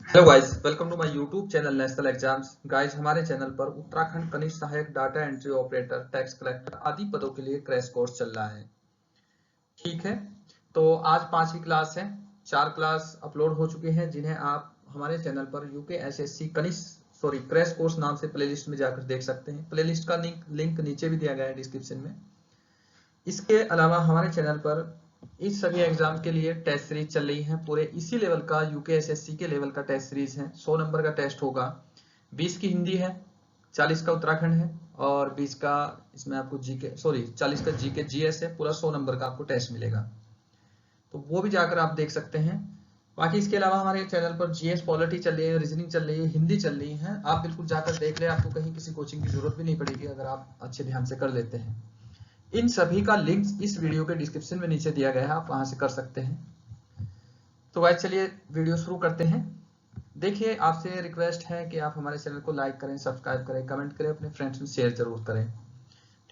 Hello guys, welcome to my YouTube channel national exams. Guys, हमारे channel पर उत्तराखंड कनिष्ठ सहायक, data entry operator, tax collector आदि पदों के लिए क्रैश कोर्स चल रहा है। ठीक है, तो आज 5वीं क्लास है। 4 क्लास अपलोड हो चुके हैं जिन्हें आप हमारे चैनल पर यूपीएसएससी कनिष्ठ क्रैश कोर्स नाम से प्लेलिस्ट में जाकर देख सकते हैं। प्लेलिस्ट का लिंक नीचे भी दिया गया है डिस्क्रिप्शन में। इसके अलावा हमारे चैनल पर इस सभी एग्जाम के लिए टेस्ट सीरीज चल रही है। पूरे इसी लेवल का यूकेएसएससी के लेवल का टेस्ट सीरीज है। 100 नंबर का टेस्ट होगा। 20 की हिंदी है, 40 का उत्तराखंड है और 20 का इसमें आपको जीके 40 का जीके जीएस है। पूरा 100 नंबर का आपको टेस्ट मिलेगा, तो वो भी जाकर आप देख सकते हैं। बाकी इसके अलावा हमारे चैनल पर जीएस पॉलिटी चल रही है, रीजनिंग चल रही है, हिंदी चल रही है। आप बिल्कुल जाकर देख ले, आपको कहीं किसी कोचिंग की जरूरत भी नहीं पड़ेगी अगर आप अच्छे ध्यान से कर लेते हैं। इन सभी का लिंक इस वीडियो के डिस्क्रिप्शन में नीचे दिया गया है, आप वहां से कर सकते हैं। तो गाइस, चलिए वीडियो शुरू करते हैं। देखिए, आपसे रिक्वेस्ट है कि आप हमारे चैनल को लाइक करें, सब्सक्राइब करें, कमेंट करें, अपने फ्रेंड्स में शेयर जरूर करें।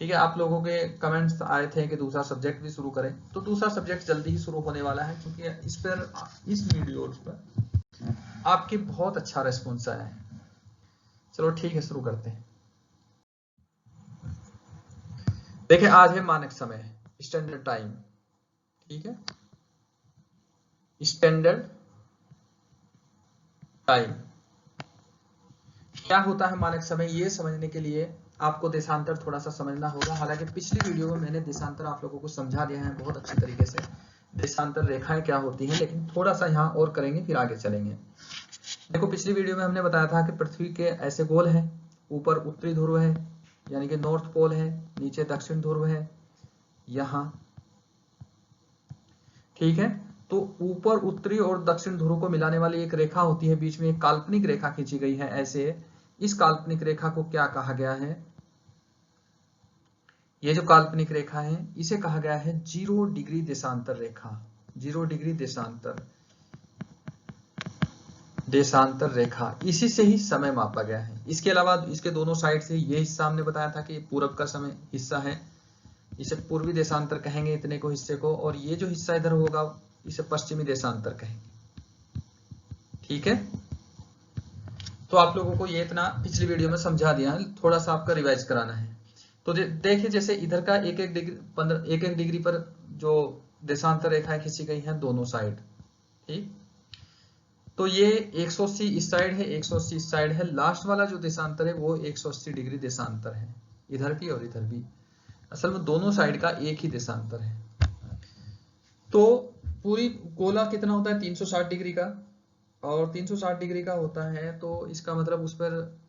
ठीक है, आप लोगों के कमेंट्स आए थे कि दूसरा सब्जेक्ट भी शुरू करें, तो दूसरा सब्जेक्ट जल्दी ही शुरू होने वाला है, क्योंकि इस वीडियो पर आपके बहुत अच्छा रेस्पॉन्स आया है। चलो ठीक है, शुरू करते हैं। देखिए, आज है मानक समय, स्टैंडर्ड टाइम। ठीक है, स्टैंडर्ड टाइम क्या होता है मानक समय, ये समझने के लिए आपको देशांतर थोड़ा सा समझना होगा। हालांकि पिछली वीडियो में मैंने देशांतर आप लोगों को समझा दिया है बहुत अच्छी तरीके से, देशांतर रेखाएं क्या होती हैं, लेकिन थोड़ा सा यहाँ और करेंगे फिर आगे चलेंगे। देखो, पिछली वीडियो में हमने बताया था कि पृथ्वी के ऐसे गोल हैं, ऊपर उत्तरी ध्रुव है यानी कि नॉर्थ पोल है, नीचे दक्षिण ध्रुव है यहाँ। ठीक है, तो ऊपर उत्तरी और दक्षिण ध्रुव को मिलाने वाली एक रेखा होती है, बीच में एक काल्पनिक रेखा खींची गई है ऐसे। इस काल्पनिक रेखा को क्या कहा गया है? ये जो काल्पनिक रेखा है इसे कहा गया है 0 डिग्री देशांतर रेखा। 0 डिग्री देशांतर रेखा, इसी से ही समय मापा गया है। इसके अलावा इसके दोनों साइड से ये हिस्सा हमने बताया था कि पूरब का समय हिस्सा है, इसे पूर्वी देशांतर कहेंगे इतने को हिस्से को, और ये जो हिस्सा इधर होगा इसे पश्चिमी देशांतर कहेंगे। ठीक है, तो आप लोगों को ये इतना पिछली वीडियो में समझा दिया है, थोड़ा सा आपका रिवाइज कराना है। तो देखिए, जैसे इधर का एक एक डिग्री पर जो देशांतर रेखाएं खींची गई हैं दोनों साइड। ठीक, तो ये 180 इस साइड है, 180 इस साइड है। लास्ट वाला जो देशांतर है वो 180 डिग्री देशांतर है, इधर भी और इधर भी। असल में दोनों साइड का एक ही देशांतर है। तो पूरी गोला कितना होता है? 360 डिग्री का, और 360 डिग्री का होता है, तो इसका मतलब उस पर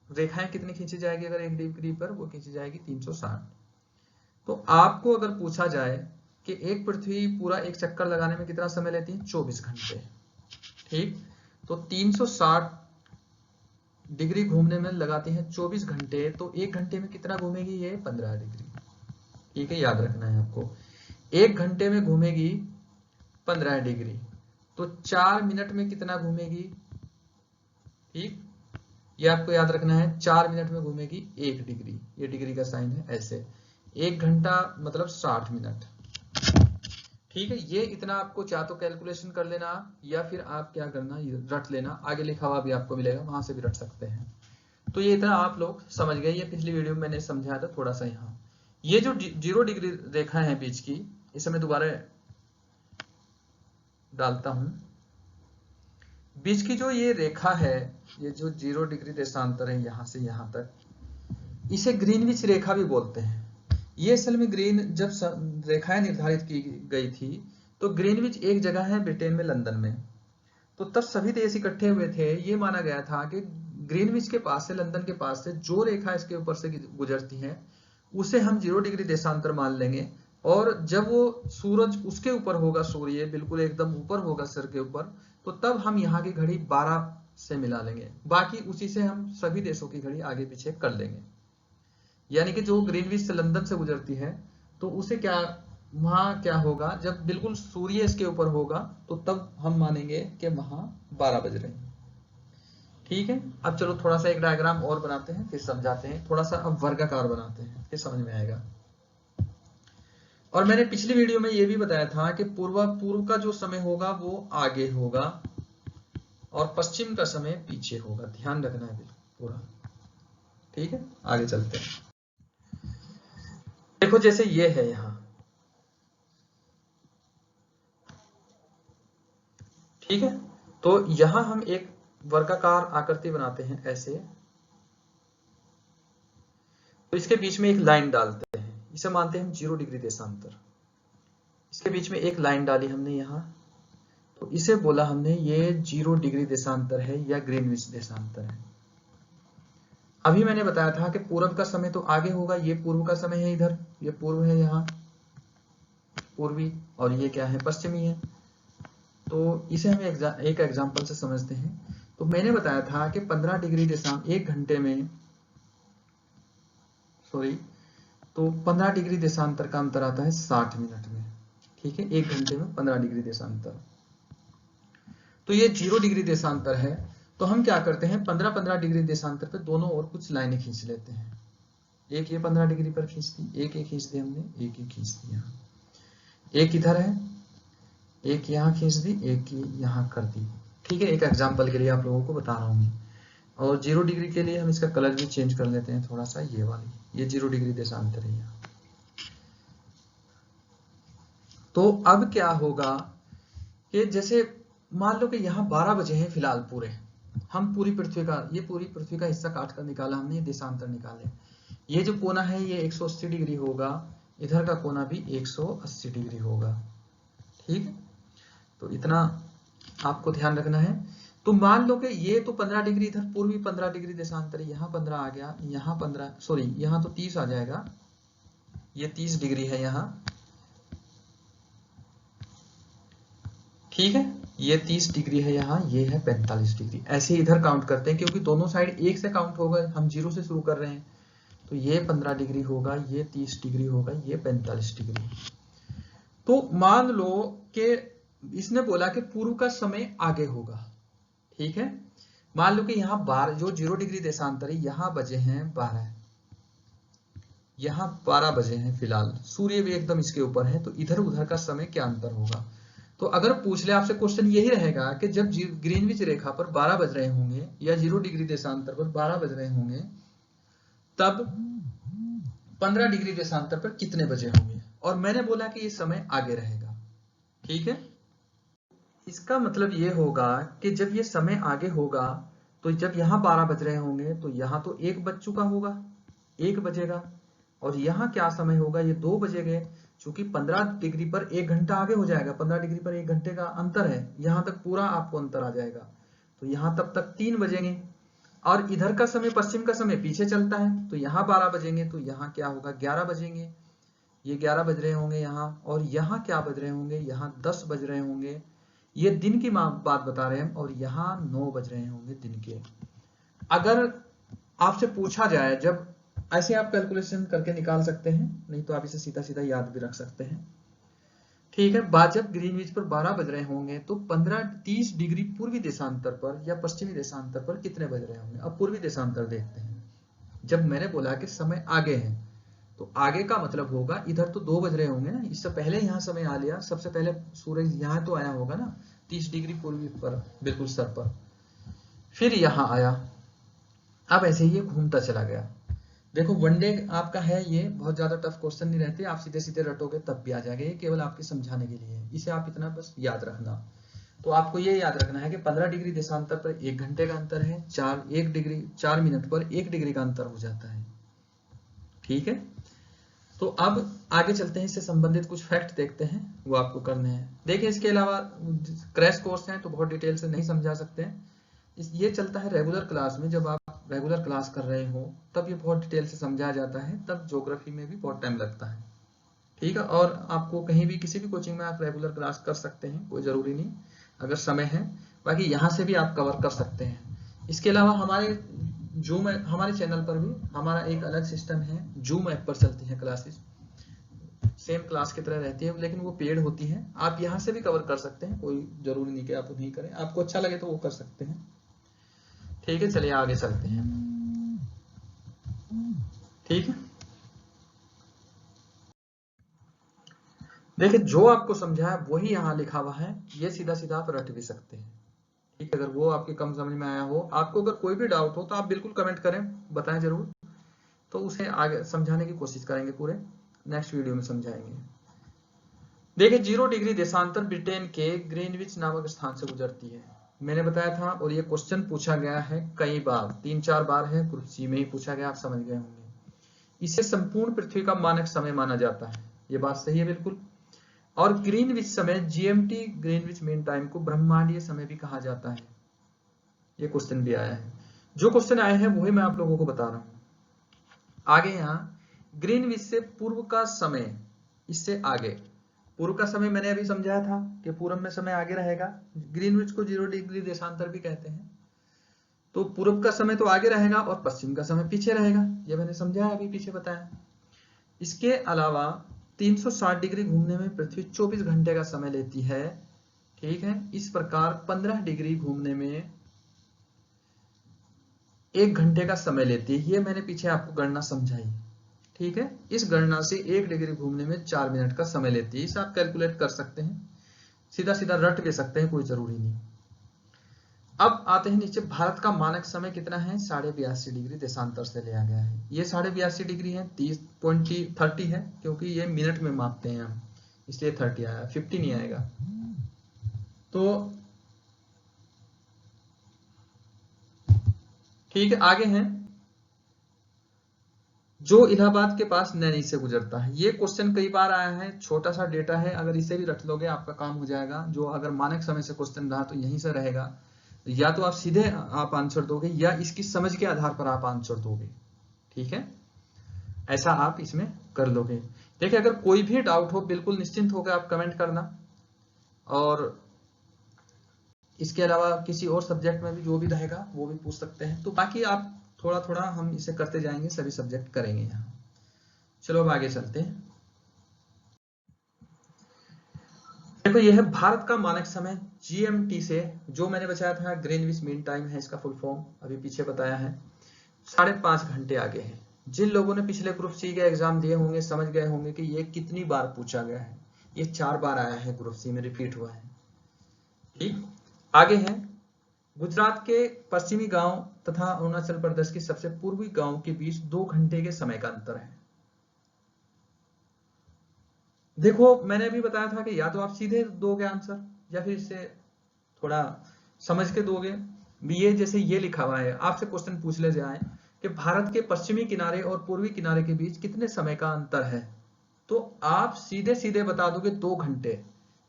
रेखाएं कितनी खींची जाएगी? अगर एक डिग्री पर वो खींची जाएगी 360। तो आपको अगर पूछा जाए कि एक पृथ्वी पूरा एक चक्कर लगाने में कितना समय लेती है? 24 घंटे। ठीक, तो 360 डिग्री घूमने में लगाती है 24 घंटे, तो एक घंटे में कितना घूमेगी? ये 15 डिग्री। ठीक है, याद रखना है आपको, एक घंटे में घूमेगी 15 डिग्री, तो 4 मिनट में कितना घूमेगी? ठीक, ये आपको याद रखना है, 4 मिनट में घूमेगी 1 डिग्री। ये डिग्री का साइन है ऐसे। 1 घंटा मतलब 60 मिनट। ठीक है, ये इतना आपको चाहे तो कैलकुलेशन कर लेना, या फिर आप क्या करना, रट लेना, आगे लिखा हुआ भी आपको मिलेगा, वहां से भी रट सकते हैं। तो ये इतना आप लोग समझ गए, ये पिछली वीडियो में मैंने समझाया था थोड़ा सा। यहाँ ये जो 0 डिग्री रेखा है बीच की, इसे मैं दोबारा डालता हूं। बीच की जो ये रेखा है, ये जो 0 डिग्री देशांतर है यहाँ से यहाँ तक, इसे ग्रीनविच रेखा भी बोलते हैं। ये असल में जब रेखाएं निर्धारित की गई थी, तो ग्रीनविच एक जगह है ब्रिटेन में, लंदन में। तो तब सभी देश इकट्ठे हुए थे, ये माना गया था कि ग्रीनविच के पास से, लंदन के पास से जो रेखा इसके ऊपर से गुजरती है उसे हम 0 डिग्री देशांतर मान लेंगे। और जब वो सूरज उसके ऊपर होगा, सूर्य बिल्कुल एकदम ऊपर होगा सिर के ऊपर, तो तब हम यहाँ की घड़ी 12 से मिला लेंगे। बाकी उसी से हम सभी देशों की घड़ी आगे पीछे कर लेंगे। यानी कि जो ग्रीनविच से लंदन से गुजरती है, तो उसे क्या, वहां क्या होगा, जब बिल्कुल सूर्य इसके ऊपर होगा तो तब हम मानेंगे कि वहां 12 बज रहे हैं। ठीक है, अब चलो थोड़ा सा एक डायग्राम और बनाते हैं, फिर समझाते हैं। थोड़ा सा अब वर्गाकार बनाते हैं, फिर समझ में आएगा। और मैंने पिछली वीडियो में ये भी बताया था कि पूर्व का जो समय होगा वो आगे होगा, और पश्चिम का समय पीछे होगा, ध्यान रखना है बिल्कुल पूरा। ठीक है, आगे चलते हैं। देखो जैसे ये है यहां, ठीक है, तो यहां हम एक वर्गाकार आकृति बनाते हैं ऐसे, तो इसके बीच में एक लाइन डालते हैं, इसे मानते हैं हम 0 डिग्री देशांतर। इसके बीच में एक लाइन डाली हमने यहां, तो इसे बोला हमने ये 0 डिग्री देशांतर है या ग्रीनविच देशांतर है। अभी मैंने बताया था कि पूर्व का समय तो आगे होगा, ये पूर्व का समय है, इधर ये पूर्व है, यहाँ पूर्वी, और ये क्या है, पश्चिमी है। तो इसे हम एक एग्जांपल से समझते हैं। तो मैंने बताया था कि 15 डिग्री देशांतर 1 घंटे में, सॉरी, तो 15 डिग्री देशांतर का अंतर आता है 60 मिनट में। ठीक है, 1 घंटे में 15 डिग्री देशांतर। तो ये 0 डिग्री देशांतर है, तो हम क्या करते हैं, 15-15 डिग्री देशांतर पे दोनों ओर कुछ लाइनें खींच लेते हैं। एक ये 15 डिग्री पर खींच दी, एक ये खींच दी हमने, एक ये खींच दी यहाँ, एक इधर है, एक यहाँ खींच दी, एक यहाँ कर दी। ठीक है, एक एग्जांपल के लिए आप लोगों को बता रहा हूँ। और 0 डिग्री के लिए हम इसका कलर भी चेंज कर लेते हैं थोड़ा सा, ये वाली, ये 0 डिग्री देशांतर है यहाँ। तो अब क्या होगा कि जैसे मान लो कि यहाँ 12 बजे हैं फिलहाल पूरे, हम पूरी पृथ्वी का, ये पूरी पृथ्वी का हिस्सा काट कर निकाला हमने, ये देशांतर निकाले। ये जो कोना है ये 180 डिग्री होगा, इधर का कोना भी 180 डिग्री होगा। ठीक है, तो इतना आपको ध्यान रखना है। तो मान लो कि ये तो 15 डिग्री, इधर पूर्वी 15 डिग्री देशांतर, यहाँ 15 आ गया, यहाँ 15, सॉरी यहाँ तो 30 आ जाएगा, ये 30 डिग्री है यहाँ। ठीक है, ये 30 डिग्री है यहाँ, ये है 45 डिग्री। ऐसे इधर काउंट करते हैं क्योंकि दोनों साइड एक से काउंट होगा, हम 0 से शुरू कर रहे हैं। तो ये 15 डिग्री होगा, ये 30 डिग्री होगा, ये 45 डिग्री। तो मान लो कि इसने बोला कि पूर्व का समय आगे होगा। ठीक है, मान लो कि यहाँ 12, जो 0 डिग्री देशांतर है, यहाँ बजे हैं 12, यहाँ 12 बजे हैं फिलहाल, सूर्य भी एकदम इसके ऊपर है, तो इधर उधर का समय क्या अंतर होगा। तो अगर पूछ ले आपसे, क्वेश्चन यही रहेगा कि जब ग्रीनविच रेखा पर 12 बज रहे होंगे या 0 डिग्री देशांतर पर 12 बज रहे होंगे, तब 15 डिग्री देशांतर पर कितने बजे होंगे। और मैंने बोला कि ये समय आगे रहेगा। ठीक है, इसका मतलब ये होगा कि जब ये समय आगे होगा, तो जब यहाँ 12 बज रहे होंगे तो यहाँ तो 1 बज चुका होगा, 1 बजेगा, और यहाँ क्या समय होगा, ये 2 बजेंगे, क्योंकि 15 डिग्री पर 1 घंटा आगे हो जाएगा, 15 डिग्री पर 1 घंटे का अंतर है, यहाँ तक पूरा आपको अंतर आ जाएगा। तो यहाँ तब तक 3 बजेंगे, और इधर का समय, पश्चिम का समय पीछे चलता है, तो यहाँ 12 बजेंगे, तो यहाँ क्या होगा, 11 बजेंगे, ये 11 बज रहे होंगे यहाँ, और यहाँ क्या बज रहे होंगे, यहाँ 10 बज रहे होंगे। ये दिन की बात बता रहे हैं, और यहाँ 9 बज रहे होंगे दिन के। अगर आपसे पूछा जाए, जब ऐसे आप कैलकुलेशन करके निकाल सकते हैं, नहीं तो आप इसे सीधा सीधा याद भी रख सकते हैं। ठीक है, बाद जब ग्रीनविच पर 12 बज रहे होंगे तो 30 डिग्री पूर्वी देशांतर पर या पश्चिमी देशांतर पर कितने बज रहे होंगे। अब पूर्वी देशांतर देखते हैं। जब मैंने बोला कि समय आगे है, तो आगे का मतलब होगा इधर तो 2 बज रहे होंगे ना, इससे पहले यहाँ समय आ लिया, सबसे पहले सूरज यहाँ तो आया होगा ना 30 डिग्री पूर्वी पर, बिल्कुल सर पर, फिर यहाँ आया, अब ऐसे ही ये घूमता चला गया। देखो वनडे आपका है, ये बहुत ज्यादा टफ क्वेश्चन नहीं रहते, आप सीधे सीधे रटोगे तब भी आ जाएगा, ये केवल आपके समझाने के लिए है, इसे आप इतना बस याद रखना। तो आपको ये याद रखना है कि 15 डिग्री देशांतर पर 1 घंटे का अंतर है, 4 मिनट पर 1 डिग्री का अंतर हो जाता है। ठीक है, तो अब आगे चलते हैं, इससे संबंधित कुछ फैक्ट देखते हैं, वो आपको करने हैं। देखिए इसके अलावा क्रैश कोर्स हैं तो बहुत डिटेल से नहीं समझा सकते हैं, ये चलता है रेगुलर क्लास में, जब आप रेगुलर क्लास कर रहे हो तब ये बहुत डिटेल से समझाया जाता है, तब ज्योग्राफी में भी बहुत टाइम लगता है। ठीक है, और आपको कहीं भी किसी भी कोचिंग में आप रेगुलर क्लास कर सकते हैं, कोई जरूरी नहीं अगर समय है, बाकी यहाँ से भी आप कवर कर सकते हैं। इसके अलावा हमारे जूम, हमारे चैनल पर भी हमारा एक अलग सिस्टम है, जूम ऐप पर चलती है क्लासेस, सेम क्लास की तरह रहती है, लेकिन वो पेड होती है, आप यहाँ से भी कवर कर सकते हैं, कोई जरूरी नहीं कि आप नहीं करें, आपको अच्छा लगे तो वो कर सकते हैं। ठीक है, चलिए आगे चलते हैं। ठीक है, देखिए जो आपको समझाया वही यहाँ लिखा हुआ है, ये सीधा सीधा आप रट भी सकते हैं। ठीक है, अगर वो आपके कम समझ में आया हो, आपको अगर कोई भी डाउट हो तो आप बिल्कुल कमेंट करें, बताएं जरूर, तो उसे आगे समझाने की कोशिश करेंगे, पूरे नेक्स्ट वीडियो में समझाएंगे। देखिए 0 डिग्री देशांतर ब्रिटेन के ग्रीनविच नामक स्थान से गुजरती है, मैंने बताया था, और ये क्वेश्चन पूछा गया है कई बार, 3-4 बार है, ग्रुप सी में ही पूछा गया, आप समझ गए होंगे। इसे संपूर्ण पृथ्वी का मानक समय माना जाता है, ये बात सही है बिल्कुल। और ग्रीनविच समय जीएमटी ग्रीनविच मीन टाइम को ब्रह्मांडीय समय भी कहा जाता है, ये क्वेश्चन भी आया है। जो क्वेश्चन आए हैं वही मैं आप लोगों को बता रहा हूं। आगे यहाँ ग्रीनविच से पूर्व का समय, इससे आगे, पूर्व का समय मैंने अभी समझाया था कि पूर्व में समय आगे रहेगा, ग्रीनविच को 0 डिग्री देशांतर भी कहते हैं, तो पूर्व का समय तो आगे रहेगा और पश्चिम का समय पीछे रहेगा, ये मैंने समझाया अभी पीछे बताया। इसके अलावा 360 डिग्री घूमने में पृथ्वी 24 घंटे का समय लेती है, ठीक है। इस प्रकार 15 डिग्री घूमने में 1 घंटे का समय लेती है, ये मैंने पीछे आपको गणना समझाई, ठीक है। इस गणना से 1 डिग्री घूमने में 4 मिनट का समय लेती है, इसे आप कैलकुलेट कर सकते हैं, सीधा सीधा रट भी सकते हैं, कोई जरूरी नहीं। अब आते हैं नीचे, भारत का मानक समय कितना है, 82.5 डिग्री देशांतर से लिया गया है। ये 82.5 डिग्री है, 30 है, क्योंकि ये मिनट में मापते हैं हम, इसलिए 30 आया, 50 नहीं आएगा। तो ठीक है, आगे हैं, जो इलाहाबाद के पास नैनी से गुजरता है, ये क्वेश्चन कई बार आया है, छोटा सा डेटा है, अगर इसे भी रट लोगे आपका काम हो जाएगा। जो अगर मानक समय से क्वेश्चन रहा तो यहीं से रहेगा, या तो आप सीधे आप आंसर दोगे या इसकी समझ के आधार पर आप आंसर दोगे, ठीक है, ऐसा आप इसमें कर लोगे। देखिए अगर कोई भी डाउट हो बिल्कुल निश्चिंत होकर आप कमेंट करना, और इसके अलावा किसी और सब्जेक्ट में भी जो भी रहेगा वो भी पूछ सकते हैं, तो बाकी आप थोड़ा थोड़ा हम इसे करते जाएंगे, सभी सब्जेक्ट करेंगे यहाँ। चलो अब आगे चलते हैं। देखो यह है भारत का मानक समय जीएमटी से, जो मैंने बताया था ग्रीनविच मीन टाइम है इसका फुल फॉर्म, अभी पीछे बताया है, 5.5 घंटे आगे है। जिन लोगों ने पिछले ग्रुप सी के एग्जाम दिए होंगे समझ गए होंगे कि ये कितनी बार पूछा गया है, ये 4 बार आया है, ग्रुप सी में रिपीट हुआ है, ठीक। आगे है, गुजरात के पश्चिमी गांव तथा अरुणाचल प्रदेश के सबसे पूर्वी गांव के बीच 2 घंटे के समय का अंतर है। देखो मैंने अभी बताया था कि या तो आप सीधे दोगे आंसर, या फिर इसे थोड़ा समझ के दोगे। ये जैसे ये लिखा हुआ है, आपसे क्वेश्चन पूछ ले जाए कि भारत के पश्चिमी किनारे और पूर्वी किनारे के बीच कितने समय का अंतर है, तो आप सीधे सीधे बता दोगे 2 घंटे।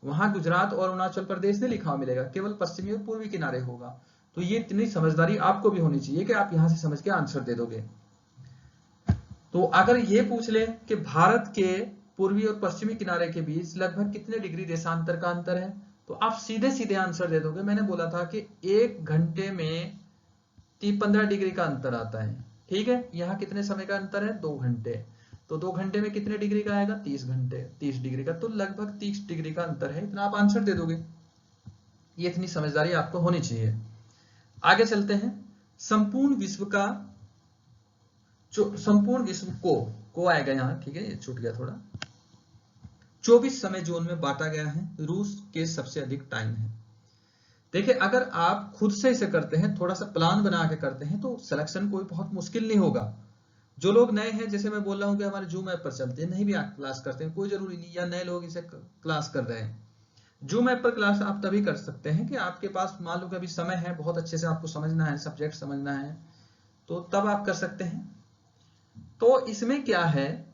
वहां गुजरात और अरुणाचल प्रदेश नहीं लिखा मिलेगा, केवल पश्चिमी और पूर्वी किनारे होगा। तो ये इतनी समझदारी आपको भी होनी चाहिए कि आप यहां से समझ के आंसर दे दोगे। तो अगर ये पूछ ले कि भारत के पूर्वी और पश्चिमी किनारे के बीच लगभग कितने डिग्री देशांतर का अंतर है, तो आप सीधे सीधे आंसर दे दोगे। मैंने बोला था कि 1 घंटे में 15 डिग्री का अंतर आता है, ठीक है। यहाँ कितने समय का अंतर है, 2 घंटे, तो 2 घंटे में कितने डिग्री का आएगा, 30 घंटे, 30 डिग्री का, तो लगभग 30 डिग्री का अंतर है, इतना आप आंसर दे दोगे। ये इतनी समझदारी आपको होनी चाहिए। आगे चलते हैं, संपूर्ण विश्व का, जो संपूर्ण विश्व को आएगा यहाँ, ठीक है, ये छूट गया थोड़ा, 24 समय जोन में बांटा गया है, रूस के सबसे अधिक टाइम है। देखिए अगर आप खुद से इसे करते हैं, थोड़ा सा प्लान बना के करते हैं, तो सिलेक्शन कोई बहुत मुश्किल नहीं होगा। जो लोग नए हैं, जैसे मैं बोल रहा हूँ कि हमारे जूम ऐप पर चलते हैं, नहीं भी आप क्लास करते हैं कोई जरूरी नहीं, या नए लोग इसे क्लास कर रहे हैं, जूम ऐप पर क्लास आप तभी कर सकते हैं कि आपके पास मान लो कि अभी समय है, बहुत अच्छे से आपको समझना है, सब्जेक्ट समझना है, तो तब आप कर सकते हैं। तो इसमें क्या है,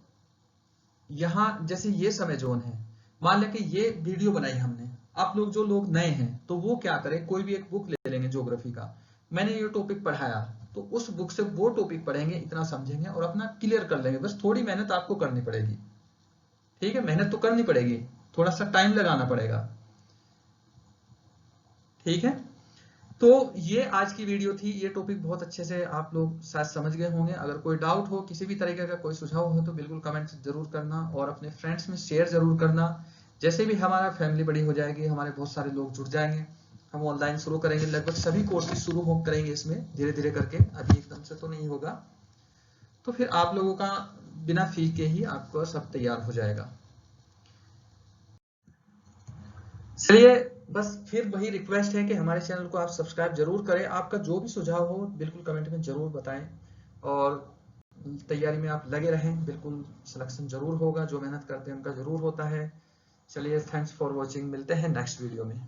यहां जैसे ये समय जोन है, मान लें कि ये वीडियो बनाई हमने, आप लोग जो लोग नए हैं तो वो क्या करें, कोई भी एक बुक ले लेंगे ज्योग्राफी का, मैंने ये टॉपिक पढ़ाया तो उस बुक से वो टॉपिक पढ़ेंगे, इतना समझेंगे और अपना क्लियर कर लेंगे। बस थोड़ी मेहनत आपको करनी पड़ेगी, ठीक है, मेहनत तो करनी पड़ेगी, थोड़ा सा टाइम लगाना पड़ेगा, ठीक है। तो ये आज की वीडियो थी, ये टॉपिक बहुत अच्छे से आप लोग शायद समझ गए होंगे। अगर कोई डाउट हो, किसी भी तरीके का कोई सुझाव हो, तो बिल्कुल कमेंट जरूर करना और अपने फ्रेंड्स में शेयर जरूर करना। जैसे भी हमारा फैमिली बड़ी हो जाएगी, हमारे बहुत सारे लोग जुड़ जाएंगे, हम ऑनलाइन शुरू करेंगे, लगभग सभी कोर्सेज शुरू हो करेंगे इसमें धीरे धीरे करके, अभी एकदम से तो नहीं होगा। तो फिर आप लोगों का बिना फी के ही आपको सब तैयार हो जाएगा। चलिए बस फिर वही रिक्वेस्ट है कि हमारे चैनल को आप सब्सक्राइब जरूर करें। आपका जो भी सुझाव हो बिल्कुल कमेंट में जरूर बताएं, और तैयारी में आप लगे रहें। बिल्कुल सिलेक्शन जरूर होगा, जो मेहनत करते हैं उनका जरूर होता है। चलिए, थैंक्स फॉर वॉचिंग, मिलते हैं नेक्स्ट वीडियो में।